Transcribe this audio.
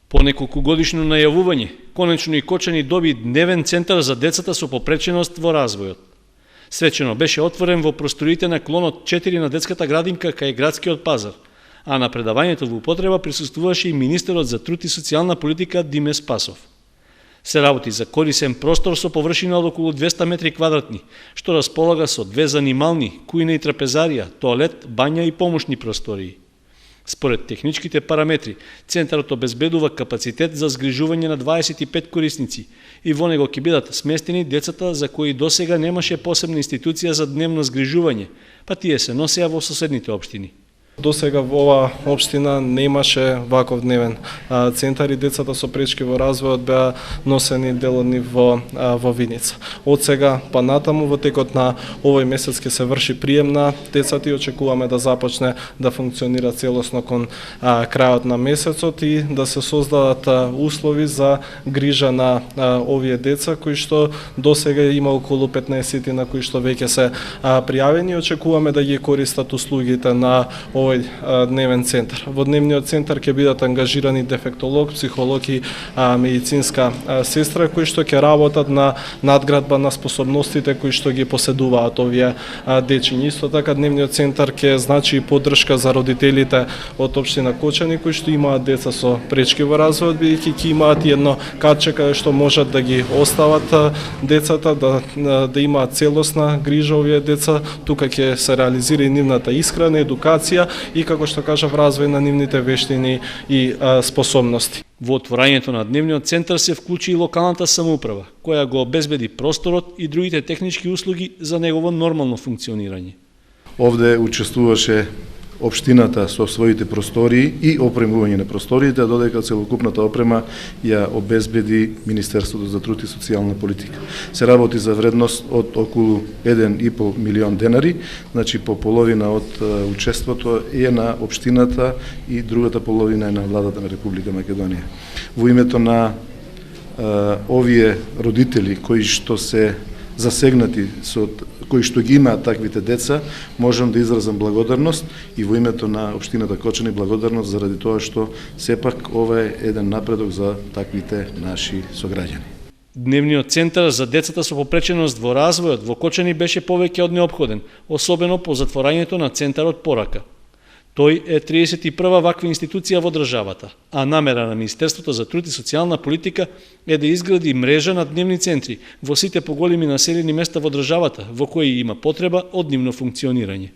По неколкугодишно најавување, конечно и Кочани доби дневен центар за децата со попреченост во развојот. Свечено беше отворен во просториите на клонот 4 на детската градинка кај градскиот пазар, а на предавањето во употреба присуствуваше и министерот за труд и социјална политика Диме Спасов. Се работи за корисен простор со површина од околу 200 метри квадратни, што располага со 2 занимални, кујна и трапезарија, тоалет, бања и помошни простории. Според техничките параметри, центарот обезбедува капацитет за згрижување на 25 корисници и во него ќе бидат сместени децата за кои досега немаше посебна институција за дневно згрижување, па тие се носеа во соседните општини. До сега во ова општина немаше ваков дневен центар и децата со пречки во развојот беа носени делодни во Виница. Од сега па натаму во текот на овој месец ќе се врши прием на децата и очекуваме да започне да функционира целосно кон крајот на месецот и да се создадат услови за грижа на овие деца кои што до сега има околу 15 на кои што веќе се пријавени и очекуваме да ги користат услугите на овој дневен центар. Во дневниот центар ќе бидат ангажирани дефектолог, психолог и медицинска сестра кои што ќе работат на надградба на способностите кои што ги поседуваат овие дечиња. Исто така дневниот центар ќе значи и поддршка за родителите од општина Кочани кои што имаат деца со пречки во развојот, бидејќи ќе имаат едно катче каде што можат да ги остават децата, да имаат целосна грижа овие деца. Тука ќе се реализира и нивната исхрана, едукација и, како што кажав, развој на нивните вештини и способности. Во отворањето на дневниот центар се вклучи и локалната самоуправа, која го обезбеди просторот и другите технички услуги за негово нормално функционирање. Овде учествуваше општината со своите простории и опремување на просториите, додека целокупната опрема ја обезбеди Министерството за труд и социјална политика. Се работи за вредност од околу 1,5 милион денари, значи по половина од учеството е на општината и другата половина е на владата на Република Македонија. Во името на овие родители кои што се засегнати кои што ги имаат таквите деца, можам да изразам благодарност и во името на општината Кочани благодарност заради тоа што сепак ова е еден напредок за таквите наши сограѓани. Дневниот центар за децата со попреченост во развојот во Кочани беше повеќе од неопходен, особено по затворањето на центарот порака. Тој е 31-ва ваква институција во државата, а намера на Министерството за труд и социјална политика е да изгради мрежа на дневни центри во сите поголеми населени места во државата, во кои има потреба од нивно функционирање.